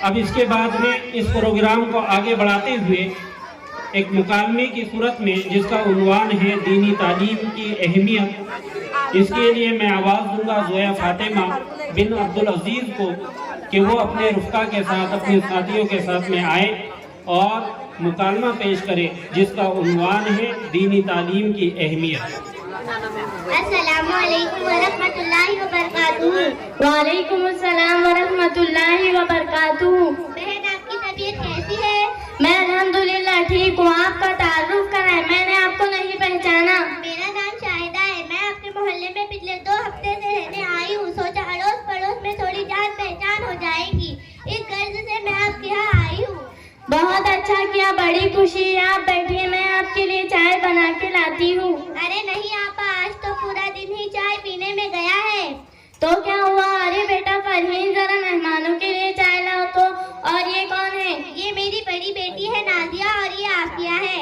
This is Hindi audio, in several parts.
अब इसके बाद में इस प्रोग्राम को आगे बढ़ाते हुए एक मुकालमे की सूरत में, जिसका उन्वान है दीनी तालीम की अहमियत, इसके लिए मैं आवाज़ दूंगा ज़ोया फातिमा बिन अब्दुल अजीज़ को कि वो अपने रुफ़्का के साथ, अपने साथियों के साथ में आए और मुकालमा पेश करे, जिसका उन्वान है दीनी तालीम की अहमियत। अस्सलामु अलैकुम वरहमतुल्लाहि वबरकातुहू। वालेकुम अस्सलाम वरहमतुल्लाहि वबरकातुहू। बहन, आपकी तबीयत कैसी है? मैं अल्हम्दुलिल्लाह ठीक हूँ। आपका तारुफ कराएं, मैंने आपको नहीं पहचाना। मेरा नाम शाहिदा है। मैं आपके मोहल्ले में पिछले 2 हफ्ते से रहने आई हूँ। सोचा अड़ोस पड़ोस में थोड़ी जान पहचान हो जाएगी, इस गर्ज से मैं आपके यहाँ आई हूँ। बहुत अच्छा किया, बड़ी खुशी है। आप बैठिए, मैं आपके लिए चाय बना के लाती हूँ। अरे नहीं आपा, आज तो पूरा दिन ही चाय पीने में गया है। तो क्या हुआ? अरे बेटा फरहीन, जरा मेहमानों के लिए चाय लाओ तो। और ये कौन है? ये मेरी बड़ी बेटी है नादिया और ये आफिया है।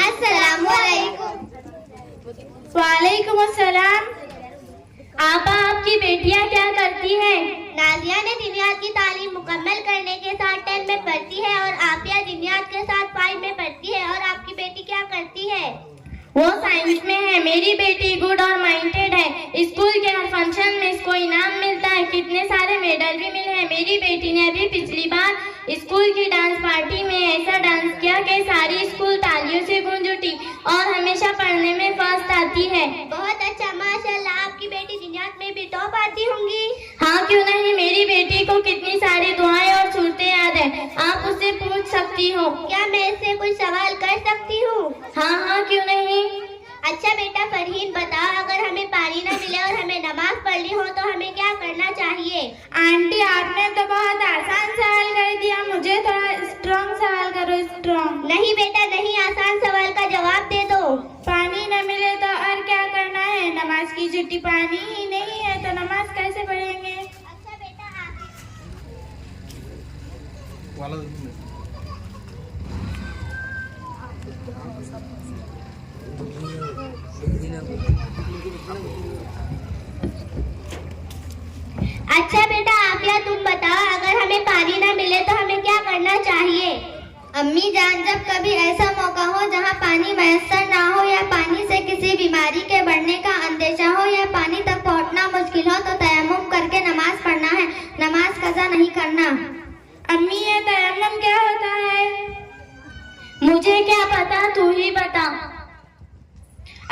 अस्सलामु अलैकुम। वालेकुम अस्सलाम। आपा, आपकी बेटियां क्या करती हैं? नाजिया ने दिनियात की तालीम मुकम्मल करने के साथ 10 में पढ़ती है और आफिया दिनियात के साथ 5 में पढ़ती है। और आपकी बेटी क्या करती है? वो साइंस में है। मेरी बेटी गुड और माइंडेड है। स्कूल के हर फंक्शन में इसको इनाम मिलता है, कितने सारे मेडल भी मिले हैं। मेरी बेटी ने अभी पिछली बार स्कूल की डांस पार्टी में ऐसा डांस किया कि सारी स्कूल तालियों से गूंज उठी और हमेशा पढ़ने में फर्स्ट आती है। बहुत अच्छा, माशाल्लाह। आपकी बेटी दिनियात में भी टॉप आती होंगी। हाँ, क्यों नहीं। मेरी बेटी को कितनी सारी दुआएं और सूरतें याद है, आप उससे पूछ सकती हो। क्या मैं इससे कुछ सवाल कर सकती हूँ? हाँ हाँ, क्यों नहीं। अच्छा बेटा फरहीन, बताओ, अगर हमें पानी न मिले और हमें नमाज पढ़नी हो तो हमें क्या करना चाहिए? आंटी, आपने तो बहुत आसान सवाल कर दिया, मुझे थोड़ा स्ट्रॉन्ग सवाल करो। स्ट्रॉन्ग नहीं बेटा नहीं, आसान सवाल का जवाब दे दो। पानी न मिले तो और क्या करना है? नमाज की छुट्टी। पानी ही नहीं है तो नमाज कैसे पढ़ेंगे? अच्छा बेटा आफिया, तुम बताओ, अगर हमें पानी ना मिले तो हमें क्या करना चाहिए? अम्मी जान, जब कभी ऐसा मौका हो जहां पानी मैसर ना हो या पानी से किसी बीमारी के बढ़ने का अंदेशा हो या पानी तक पहुंचना मुश्किल हो तो तयम्मुम करके नमाज पढ़ना है, नमाज कज़ा नहीं करना। अम्मी, ये तयम्मुम क्या होता है? मुझे क्या पता, तू ही बता।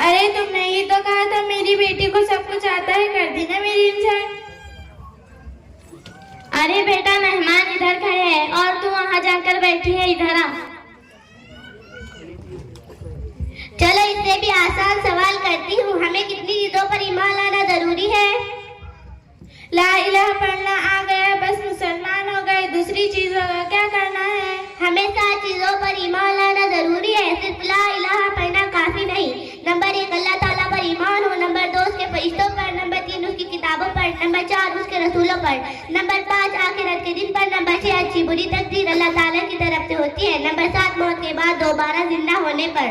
अरे तुमने ही तो कहा था मेरी बेटी को सब कुछ आता है, कर दी ना मेरी इंसान। अरे बेटा, मेहमान इधर खड़े हैं और तू वहां जाकर बैठी है, इधर आ। चलो इससे भी आसान सवाल करती हूँ, हमें कितनी चीजों पर ईमान लाना जरूरी है? ला इलाहा पढ़ना आ गया, बस मुसलमान हो गए, दूसरी चीजों का क्या करना है? हमें 7 चीजों पर ईमान लाना जरूरी है, सिर्फ ला इलाहा पढ़ना काफी नहीं। नंबर 1 अल्लाह ताला पर ईमान हो, नंबर 2 उसके फरिश्तों पर, नंबर 3 उसकी किताबों पर, नंबर 4 उसके रसूलों पर, नंबर 5 आखिरत के दिन पर, नंबर 6 अच्छी बुरी तकदीर अल्लाह ताला की तरफ से होती है, नंबर 7 मौत के बाद दोबारा जिंदा होने पर।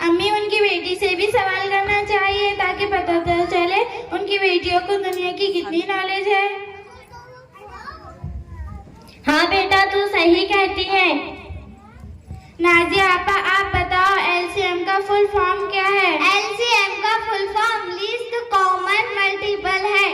अम्मी, उनकी बेटी से भी सवाल करना चाहिए ताकि पता तो चले उनकी बेटियों को दुनिया की कितनी नॉलेज है। हाँ बेटा, तू सही कहती है। नाजिया आपा, आप बताओ एलसीएम का फुल फॉर्म क्या है? एलसीएम का full form least common multiple है।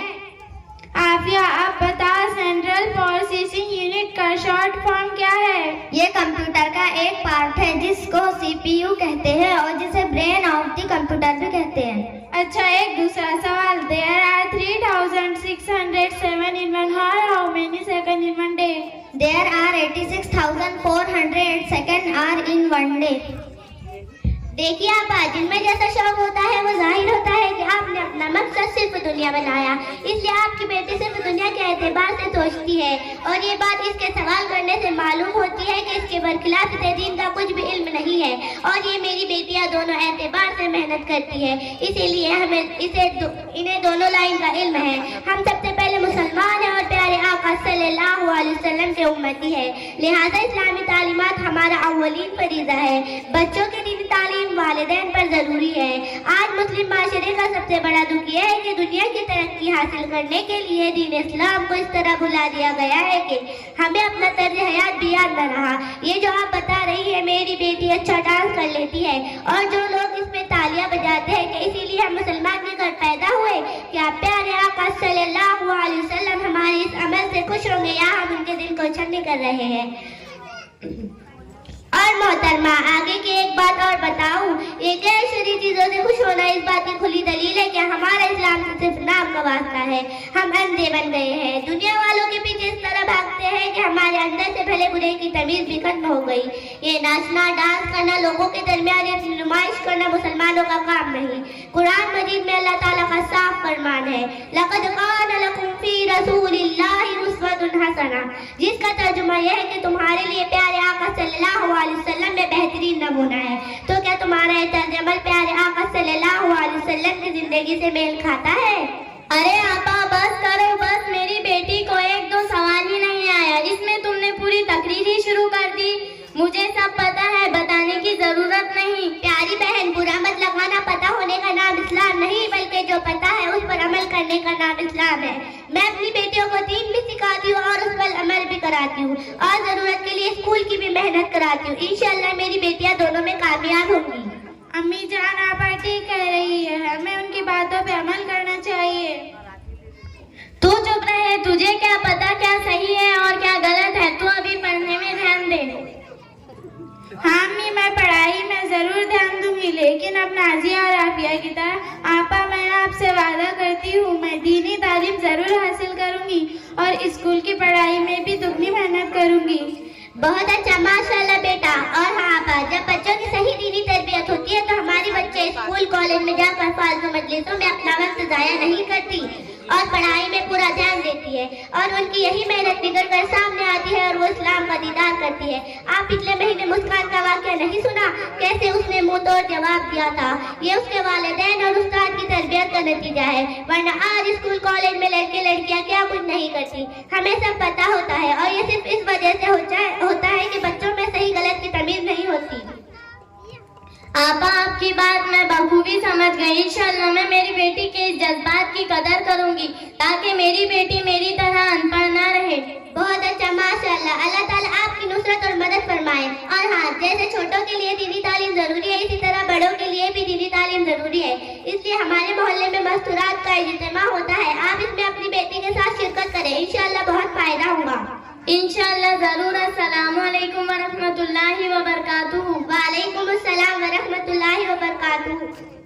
आफिया, आप बताओ सेंट्रल प्रोसेसिंग यूनिट का शॉर्ट फॉर्म क्या है? ये कंप्यूटर का एक पार्ट है जिसको सीपीयू कहते हैं और जिसे ब्रेन ऑफ द कंप्यूटर भी कहते हैं। अच्छा, एक दूसरा सवाल। There are 3607 in 1 hour. How many seconds in 1 day? There are 86,400 seconds are in 1 day. देखिए आप, जिनमें जैसा शौक होता है वो जाहिर होता है कि आपने अपना मकसद सिर्फ दुनिया बनाया, इसलिए आपकी बेटी सिर्फ दुनिया के एतबार से सोचती है। और ये बात इसके सवाल करने से मालूम होती है कि इसके बरखिलाफ दीन का कुछ भी इल्म नहीं है। और ये मेरी बेटियां दोनों एतबार से मेहनत करती है, इसीलिए हमें इन्हें दोनों लाइन का इल्म है। हम सबसे पहले मुसलमान हैं और प्यारे आका सल्लल्लाहु अलैहि वसल्लम के उम्मती है, लिहाजा इस्लामी तालीमात हमारा अव्वलीन फरीज़ा है। बच्चों की दीनी तालीम वालिदैन पर जरूरी है। आज मुस्लिम माशरे जमाने का सबसे बड़ा दुख यह है कि दुनिया की तरक्की हासिल करने के लिए दीन इस्लाम को इस तरह भुला दिया गया है कि हमें अपना तर्ज हयात भी याद न रहा। ये जो आप बता रही है मेरी बेटी अच्छा डांस कर लेती है और जो लोग इसमें तालियां बजाते हैं कि इसीलिए हम मुसलमान के घर पैदा हुए, क्या प्यारे आका सल्लल्लाहु अलैहि वसल्लम हमारे इस अमल से खुश होंगे या हम उनके दिल को छन्नी कर रहे हैं? और मोहतरमा आगे की एक बात और बताऊं, ये गैर शरई चीजों से खुश होना इस बात की खुली दलील है कि हमारा इस्लाम तो सिर्फ नाम का वास्ता है। हम अंधे बन गए हैं, दुनिया वालों के पीछे इस तरह भागते हैं कि हमारे अंदर से भले बुरे की तमीज भी खत्म हो गई। ये नाचना डांस करना, लोगों के दरमियान अपनी नुमाइश करना मुसलमानों का काम नहीं। कुरान मजीद में अल्लाह ताला का साफ फरमान है, लक़द कान लकुम फी रसूलिल्लाहि उस्वतुन हसना, जिसका तर्जुमा यह है कि तुम्हारे लिए प्यारे आका सल्लल्लाहु अलैहि वसल्लम में बेहतरीन नमूना है। तो क्या तुम्हारा ये तर्ज अमल प्यारे आका सल्लल्लाहु अलैहि वसल्लम की जिंदगी से मेल खाता है? अरे आपा बस करो बस, मेरी बेटी को एक दो सवाल ही नहीं आया, इसमें तुमने पूरी तकरीर ही शुरू कर दी। मुझे सब पता है, बताने की जरूरत नहीं। प्यारी बहन, बुरा मत लगाना, पता होने का नाम इस्लाम नहीं बल्कि जो पता है उस पर अमल करने का नाम इस्लाम है। मैं अपनी बेटियों को दीन भी सिखाती हूँ और उस पर अमल भी कराती हूँ और जरूरत के लिए स्कूल की भी मेहनत कराती हूँ। इंशाअल्लाह मेरी बेटियाँ दोनों में कामयाब होंगी। अम्मी जान आपा ठीक कह रही है, हमें उनकी बातों पे अमल करना चाहिए। तू चुप रहे, तुझे क्या पता क्या सही है और क्या गलत है, तू अभी पढ़ने में ध्यान दे। हाँ अम्मी, मैं पढ़ाई में जरूर ध्यान दूंगी, लेकिन अब नाजिया और आफिया की तरह आपा मैं आपसे वादा करती हूँ मैं दीनी तालीम जरूर हासिल करूंगी और स्कूल की पढ़ाई में भी दुगनी मेहनत करूंगी। बहुत अच्छा, माशाल्लाह बेटा। और हाँ आपा, जब बच्चों की सही दीनी तरबियत होती है तो हमारी बच्चे स्कूल कॉलेज में जाकर फालतू मजलिसों में अपना वक्त जाया नहीं करती और पढ़ाई में पूरा ध्यान देती है और उनकी यही मेहनत निकल कर सामने आती है और वो इस्लाम का दीदार करती है। आप पिछले महीने मुस्कान का वाकया नहीं सुना, कैसे उसने मुंह तोड़ जवाब दिया था? ये उसके वालिदैन और उस्ताद की तरबियत का नतीजा है, वरना आज स्कूल कॉलेज में लड़के लड़कियां क्या कुछ नहीं करती। हमें सब पता होता है और ये सिर्फ इस वजह से होता है कि बच्चों में सही गलत की तमीज नहीं होती। आपा आपकी बात मैं बखूबी समझ गई। इंशाअल्लाह मैं मेरी बेटी के इस जज्बात की कदर करूंगी ताकि मेरी बेटी मेरी तरह अनपढ़ ना रहे। बहुत अच्छा, माशाअल्लाह। अल्लाह ताला आपकी नुसरत और मदद फरमाए। और हाँ, जैसे छोटों के लिए दीनी तालीम जरूरी है, इसी तरह बड़ों के लिए भी दीनी तालीम जरूरी है। इसलिए हमारे मोहल्ले में मस्तूरात का इज्तिमा होता है, आप इसमें अपनी बेटी के साथ शिरकत करें, इंशाअल्लाह बहुत फायदा होगा। इंशाअल्लाह जरूर। अस्सलामु अलैकुम व रहमतुल्लाहि व बरकातुहू। वालेकुम अस्सलाम व रहमतुल्लाहि व बरकातुहू।